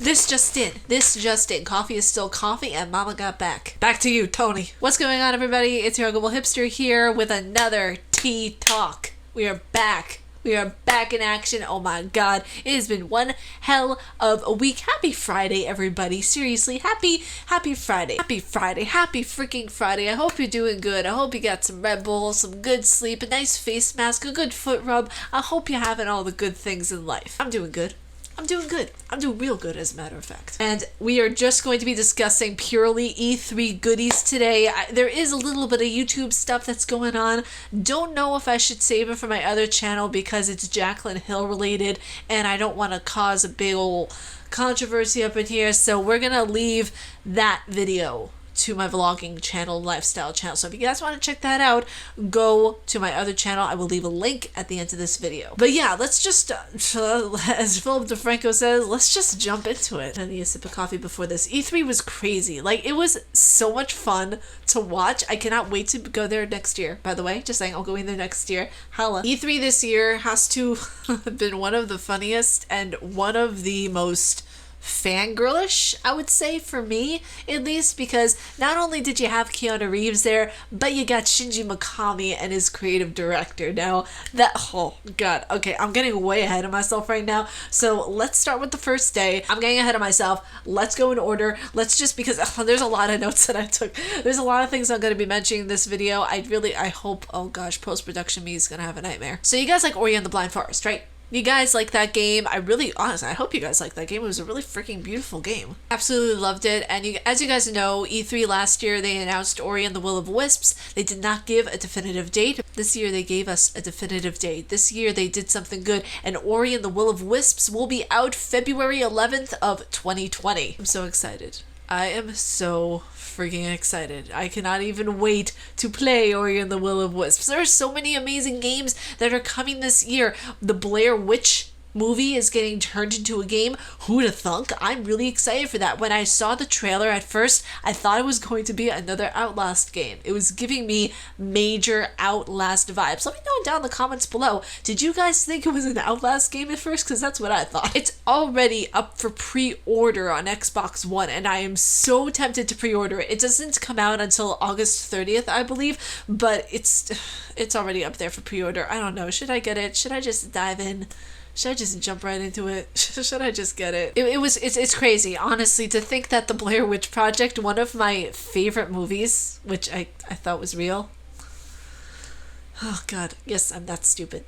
This just in. This just in. Coffee is still coffee and mama got back. Back to you, Tony. What's going on, everybody? It's your Uncle Hipster here with another Tea Talk. We are back. We are back in action. Oh my god. It has been one hell of a week. Happy Friday, everybody. Seriously, happy Friday. Happy Friday. Happy freaking Friday. I hope you're doing good. I hope you got some Red Bull, some good sleep, a nice face mask, a good foot rub. I hope you're having all the good things in life. I'm doing good. I'm doing good. I'm doing real good, as a matter of fact. And we are just going to be discussing purely E3 goodies today. There is a little bit of YouTube stuff that's going on. Don't know if I should save it for my other channel because it's Jaclyn Hill related and I don't want to cause a big old controversy up in here. So we're going to leave that video to my vlogging channel, lifestyle channel. So if you guys want to check that out, go to my other channel. I will leave a link at the end of this video. But yeah, let's just, as Philip DeFranco says, let's just jump into it. I need a sip of coffee before this. E3 was crazy. Like, it was so much fun to watch. I cannot wait to go there next year, by the way. Just saying, I'll go in there next year. Hella. E3 this year has to have been one of the funniest and one of the most fangirlish, I would say, for me at least, because not only did you have Keanu Reeves there, but you got Shinji Mikami and his creative director. Now that, oh god, okay, I'm getting way ahead of myself right now, so let's start with the first day. I'm getting ahead of myself. Let's go in order. Let's just, because there's a lot of notes that I took. There's a lot of things I'm going to be mentioning in this video. I hope, oh gosh, post-production me is going to have a nightmare. So you guys like Ori and the Blind Forest, right? You guys like that game. Honestly, I hope you guys like that game. It was a really freaking beautiful game. Absolutely loved it. And as you guys know, E3 last year, they announced Ori and the Will of Wisps. They did not give a definitive date. This year, they gave us a definitive date. This year, they did something good. And Ori and the Will of Wisps will be out February 11th of 2020. I'm so excited. I am so freaking excited. I cannot even wait to play Ori and the Will of Wisps. There are so many amazing games that are coming this year. The Blair Witch movie is getting turned into a game. Who'd have thunk? I'm really excited for that. When I saw the trailer at first, I thought it was going to be another Outlast game. It was giving me major Outlast vibes. Let me know down in the comments below. Did you guys think it was an Outlast game at first? Because that's what I thought. It's already up for pre-order on Xbox One, and I am so tempted to pre-order it. It doesn't come out until August 30th, I believe, but it's already up there for pre-order. I don't know. Should I get it? Should I just dive in? Should I just jump right into it? Should I just get it? It's crazy, honestly, to think that the Blair Witch Project, one of my favorite movies, which I thought was real. Oh god, yes, I'm that stupid.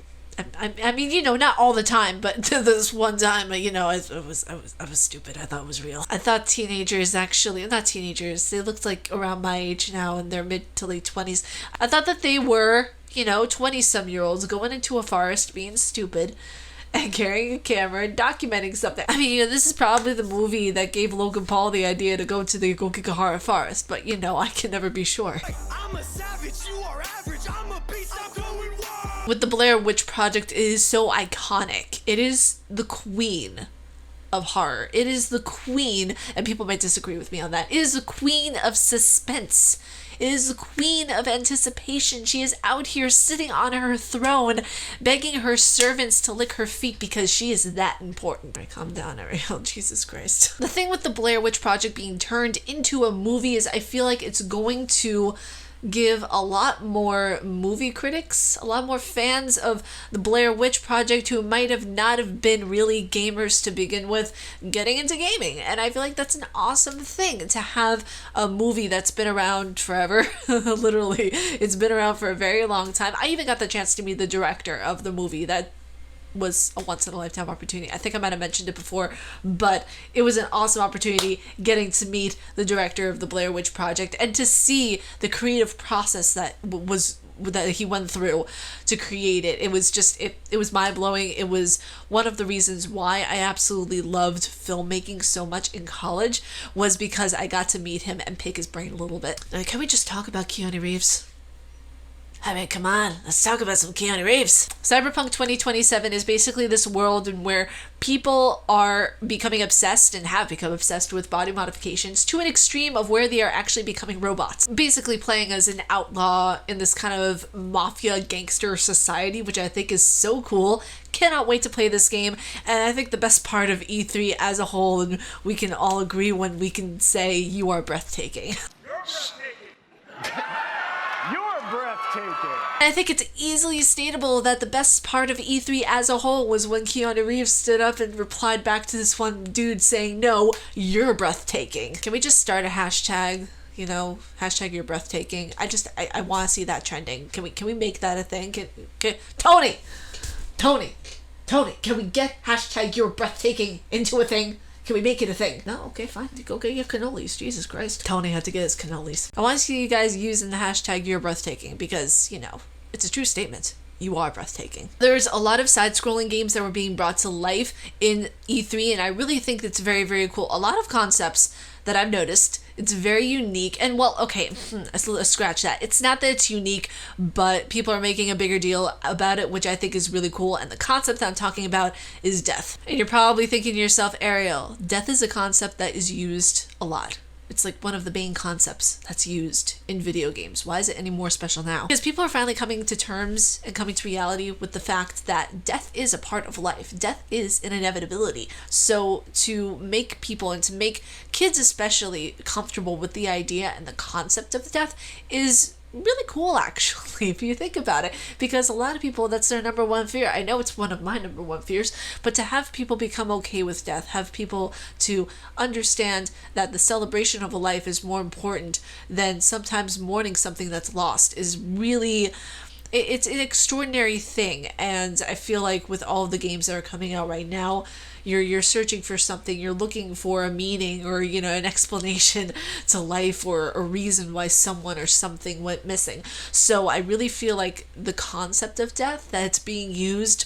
I mean, you know, not all the time, but this one time, you know, I was stupid. I thought it was real. I thought teenagers, actually, not teenagers, they looked like around my age now in their mid to late 20s. I thought that they were, you know, 20-some-year-olds going into a forest being stupid and carrying a camera and documenting something. I mean, you know, this is probably the movie that gave Logan Paul the idea to go to the Gokigahara forest, but you know, I can never be sure. I'm a savage, you are average, I'm a beast, I'm going wild. With the Blair Witch Project, it is so iconic. It is the queen of horror. It is the queen, and people might disagree with me on that, it is the queen of suspense. It is the queen of anticipation. She is out here sitting on her throne, begging her servants to lick her feet because she is that important. Right, calm down, Ariel. Jesus Christ. The thing with the Blair Witch Project being turned into a movie is I feel like it's going to give a lot more movie critics, a lot more fans of the Blair Witch Project who might have not have been really gamers to begin with, getting into gaming. And I feel like that's an awesome thing to have a movie that's been around forever. Literally, it's been around for a very long time. I even got the chance to meet the director of the movie. That was a once-in-a-lifetime opportunity. I think I might have mentioned it before, but it was an awesome opportunity getting to meet the director of the Blair Witch Project and to see the creative process that he went through to create it. It was just, it was mind-blowing. It was one of the reasons why I absolutely loved filmmaking so much in college, was because I got to meet him and pick his brain a little bit. Can we just talk about Keanu Reeves? I mean, come on, let's talk about some Keanu Reeves. Cyberpunk 2027 is basically this world in where people are becoming obsessed and have become obsessed with body modifications to an extreme of where they are actually becoming robots. Basically playing as an outlaw in this kind of mafia gangster society, which I think is so cool. Cannot wait to play this game. And I think the best part of E3 as a whole, and we can all agree when we can say you are breathtaking. You're breathtaking. I think it's easily stateable that the best part of E3 as a whole was when Keanu Reeves stood up and replied back to this one dude saying, no, you're breathtaking. Can we just start a hashtag? You know, hashtag you're breathtaking. I want to see that trending. Can we make that a thing? Tony, can we get hashtag you're breathtaking into a thing? Can we make it a thing? No? Okay, fine. Go get your cannolis. Jesus Christ. Tony had to get his cannolis. I want to see you guys using the hashtag you're breathtaking because, you know, it's a true statement. You are breathtaking. There's a lot of side-scrolling games that were being brought to life in E3, and I really think that's very, very cool. A lot of concepts that I've noticed. It's very unique. And well, okay, let's scratch that. It's not that it's unique, but people are making a bigger deal about it, which I think is really cool. And the concept that I'm talking about is death. And you're probably thinking to yourself, Ariel, death is a concept that is used a lot. It's like one of the main concepts that's used in video games. Why is it any more special now? Because people are finally coming to terms and coming to reality with the fact that death is a part of life. Death is an inevitability. So to make people and to make kids especially comfortable with the idea and the concept of death is really cool, actually, if you think about it, because a lot of people, that's their number one fear. I know it's one of my number one fears, but to have people become okay with death, have people to understand that the celebration of a life is more important than sometimes mourning something that's lost is really, it's an extraordinary thing. And I feel like with all of the games that are coming out right now, you're searching for something, you're looking for a meaning or, you know, an explanation to life or a reason why someone or something went missing. So I really feel like the concept of death that's being used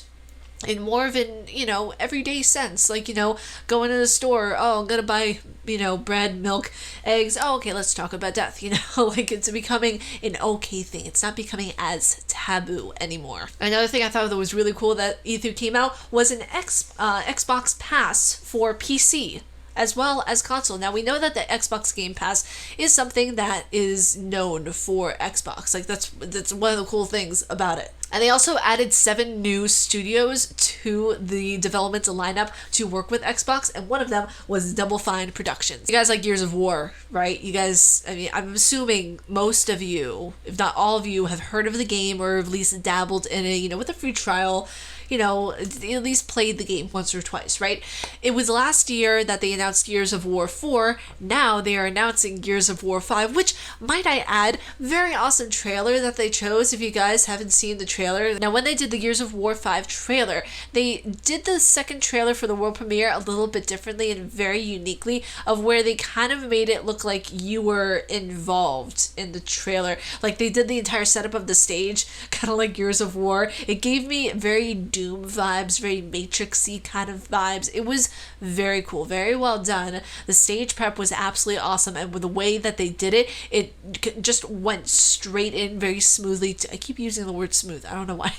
in more of an, you know, everyday sense, like, you know, going to the store, oh, I'm gonna buy, you know, bread, milk, eggs, oh, okay, let's talk about death, you know, like it's becoming an okay thing. It's not becoming as taboo anymore. Another thing I thought that was really cool that E3 came out was an Xbox Pass for PC as well as console. Now we know that the Xbox Game Pass is something that is known for Xbox. Like that's one of the cool things about it. And they also added 7 new studios to the development lineup to work with Xbox, and one of them was Double Fine Productions. You guys like Gears of War, right? You guys, I mean, I'm assuming most of you, if not all of you, have heard of the game or at least dabbled in it, you know, with a free trial, you know, at least played the game once or twice, right? It was last year that they announced Gears of War 4. Now they are announcing Gears of War 5, which, might I add, very awesome trailer that they chose if you guys haven't seen the trailer. Now, when they did the Gears of War 5 trailer, they did the second trailer for the world premiere a little bit differently and very uniquely, of where they kind of made it look like you were involved in the trailer. Like they did the entire setup of the stage, kind of like Gears of War. It gave me very Doom vibes, very Matrix-y kind of vibes. It was very cool, very well done. The stage prep was absolutely awesome, and with the way that they did it, it just went straight in very smoothly. I keep using the word smooth, I don't know why.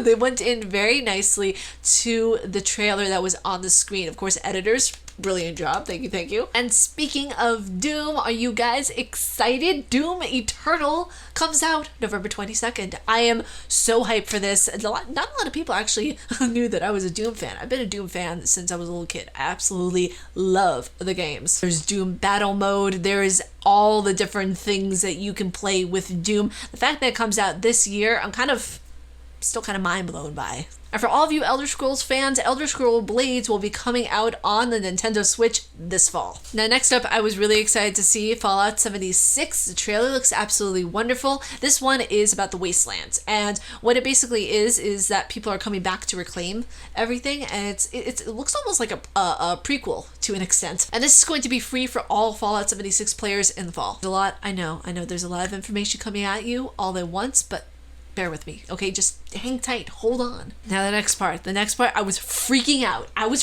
They went in very nicely to the trailer that was on the screen. Of course, editors, brilliant job. Thank you. And speaking of Doom, are you guys excited? Doom Eternal comes out November 22nd. I am so hyped for this. Not a lot of people actually knew that I was a Doom fan. I've been a Doom fan since I was a little kid. I absolutely love the games. There's Doom Battle Mode. There is all the different things that you can play with Doom. The fact that it comes out this year, I'm still kind of mind blown by. And for all of you Elder Scrolls fans, Elder Scrolls Blades will be coming out on the Nintendo Switch this fall. Now, next up, I was really excited to see Fallout 76. The trailer looks absolutely wonderful. This one is about the Wastelands, and what it basically is that people are coming back to reclaim everything, and it looks almost like a prequel to an extent. And this is going to be free for all Fallout 76 players in the fall. There's a lot, I know, there's a lot of information coming at you all at once, but Bear with me, okay? Just hang tight. Hold on. Now the next part. I was freaking out. I was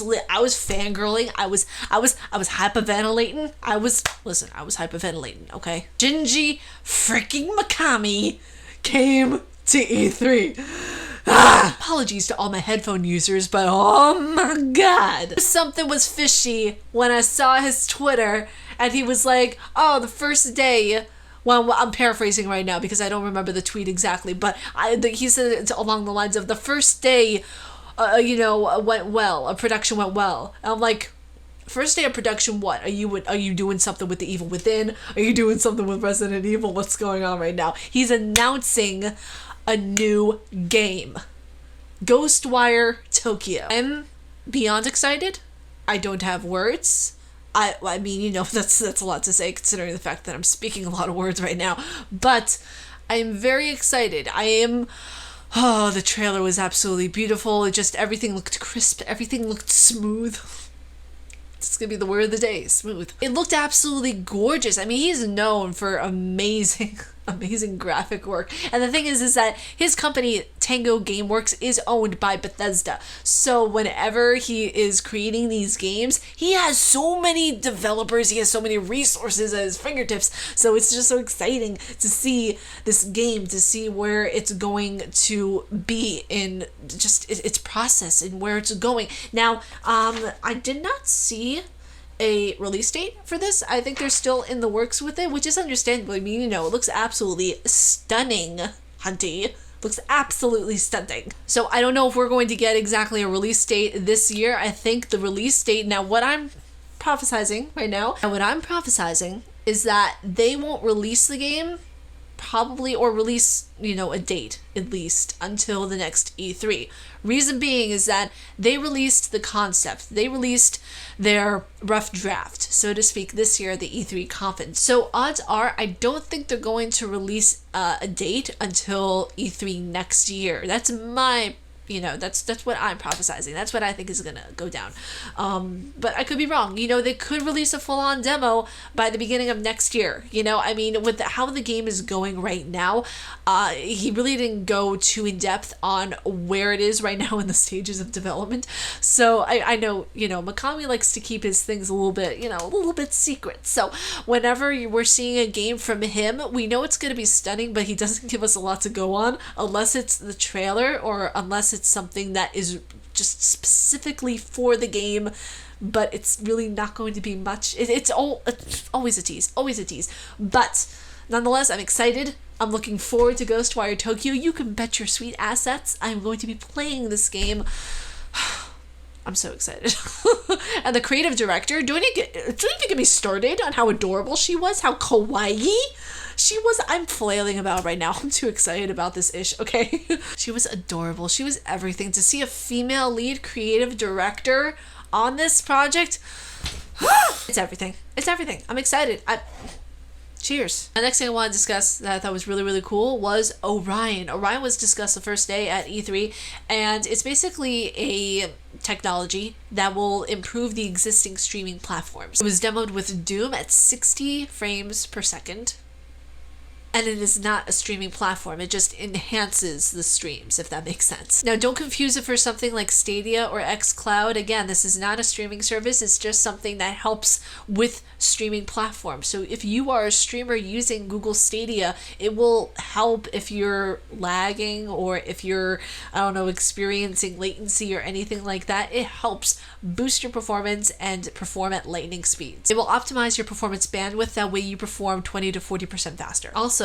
lit. I was fangirling. I was hyperventilating. I was hyperventilating, okay? Shinji freaking Mikami came to E3. Apologies to all my headphone users, but oh my god. Something was fishy when I saw his Twitter and he was like, oh, the first day, well, I'm paraphrasing right now because I don't remember the tweet exactly, but he said it's along the lines of the first day, went well, production went well. And I'm like, first day of production, what? Are you doing something with the Evil Within? Are you doing something with Resident Evil? What's going on right now? He's announcing a new game, Ghostwire Tokyo. I'm beyond excited. I don't have words. I mean, that's a lot to say considering the fact that I'm speaking a lot of words right now, but I'm very excited. The trailer was absolutely beautiful. Everything looked crisp. Everything looked smooth. It's gonna be the word of the day, smooth. It looked absolutely gorgeous. I mean, he's known for amazing graphic work. And the thing is that his company, Tango Gameworks, is owned by Bethesda. So whenever he is creating these games, he has so many developers, he has so many resources at his fingertips. So it's just so exciting to see this game, to see where it's going to be in just its process and where it's going. Now, I did not see a release date for this. I think they're still in the works with it, which is understandable. I mean, it looks absolutely stunning, Hunty. Looks absolutely stunning. So I don't know if we're going to get exactly a release date this year. I think the release date, now what I'm prophesizing right now, is that they won't release the game probably, or release, a date at least until the next E3. Reason being is that they released the concept. They released their rough draft, so to speak, this year at the E3 conference. So odds are, I don't think they're going to release a date until E3 next year. That's my that's what I'm prophesizing. That's what I think is gonna go down. But I could be wrong. They could release a full-on demo by the beginning of next year. I mean, with how the game is going right now, he really didn't go too in depth on where it is right now in the stages of development. So I know, Mikami likes to keep his things a little bit secret. So whenever we're seeing a game from him, we know it's gonna be stunning, but he doesn't give us a lot to go on unless it's the trailer or unless it's something that is just specifically for the game, but it's really not going to be much. It's always a tease. But nonetheless, I'm excited. I'm looking forward to Ghostwire Tokyo. You can bet your sweet assets I'm going to be playing this game. I'm so excited. And the creative director, don't even get me started on how adorable she was, how kawaii she was. I'm flailing about right now. I'm too excited about this ish, okay? She was adorable. She was everything. To see a female lead creative director on this project, it's everything. I'm excited. Cheers. The next thing I want to discuss that I thought was really, really cool was Orion. Orion was discussed the first day at E3, and it's basically a technology that will improve the existing streaming platforms. It was demoed with Doom at 60 frames per second. And it is not a streaming platform. It just enhances the streams, if that makes sense. Now, don't confuse it for something like Stadia or xCloud. Again, this is not a streaming service. It's just something that helps with streaming platforms. So if you are a streamer using Google Stadia, it will help if you're lagging or if you're, experiencing latency or anything like that. It helps boost your performance and perform at lightning speeds. It will optimize your performance bandwidth. That way you perform 20 to 40% faster. Also,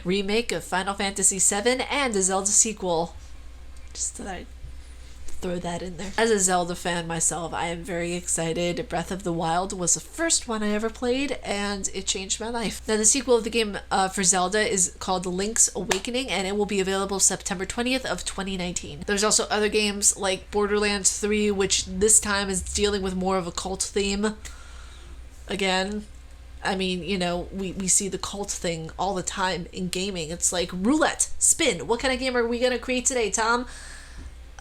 remake of Final Fantasy VII and a Zelda sequel. Just thought I'd throw that in there. As a Zelda fan myself, I am very excited. Breath of the Wild was the first one I ever played, and it changed my life. Now, the sequel of the game for Zelda is called Link's Awakening, and it will be available September 20th of 2019. There's also other games like Borderlands 3, which this time is dealing with more of a cult theme. Again, I mean, we see the cult thing all the time in gaming. It's like roulette, spin. What kind of game are we going to create today, Tom?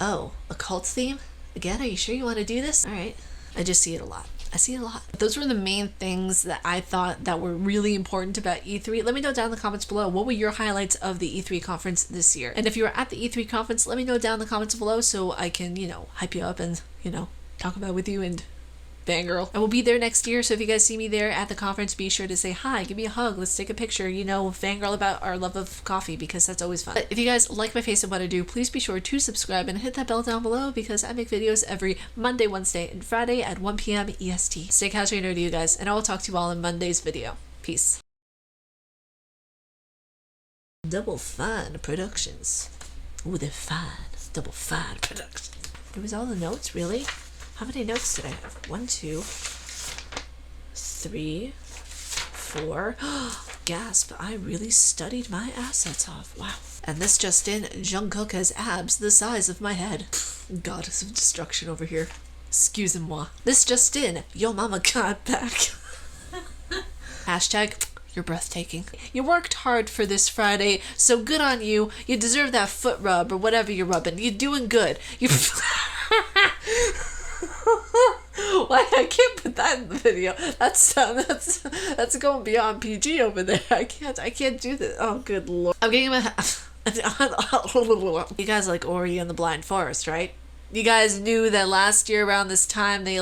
Oh, a cult theme? Again, are you sure you want to do this? All right. I just see it a lot. I see a lot. Those were the main things that I thought that were really important about E3. Let me know down in the comments below, what were your highlights of the E3 conference this year? And if you were at the E3 conference, let me know down in the comments below so I can, hype you up and, talk about it with you and fangirl. I will be there next year, so if you guys see me there at the conference, be sure to say hi, give me a hug, let's take a picture, fangirl about our love of coffee, because that's always fun. But if you guys like my face and what I do, please be sure to subscribe and hit that bell down below, because I make videos every Monday, Wednesday, and Friday at 1 p.m. EST. Stay casually nerdy, you guys, and I will talk to you all in Monday's video. Peace. Double Fine Productions. Ooh, they're fine. Double Fine Productions. It was all the notes, really? How many notes did I have? 1, 2, 3, 4. Gasp, I really studied my assets off. Wow. And this just in, Jungkook has abs the size of my head. Goddess of destruction over here. Excusez-moi. This just in, yo mama got back. Hashtag, you're breathtaking. You worked hard for this Friday, so good on you. You deserve that foot rub or whatever you're rubbing. You're doing good. You... Why I can't put that in the video. That's going beyond PG over there. I can't do this. Oh good lord. I'm getting my You guys like Ori and the Blind Forest, right? You guys knew that last year around this time they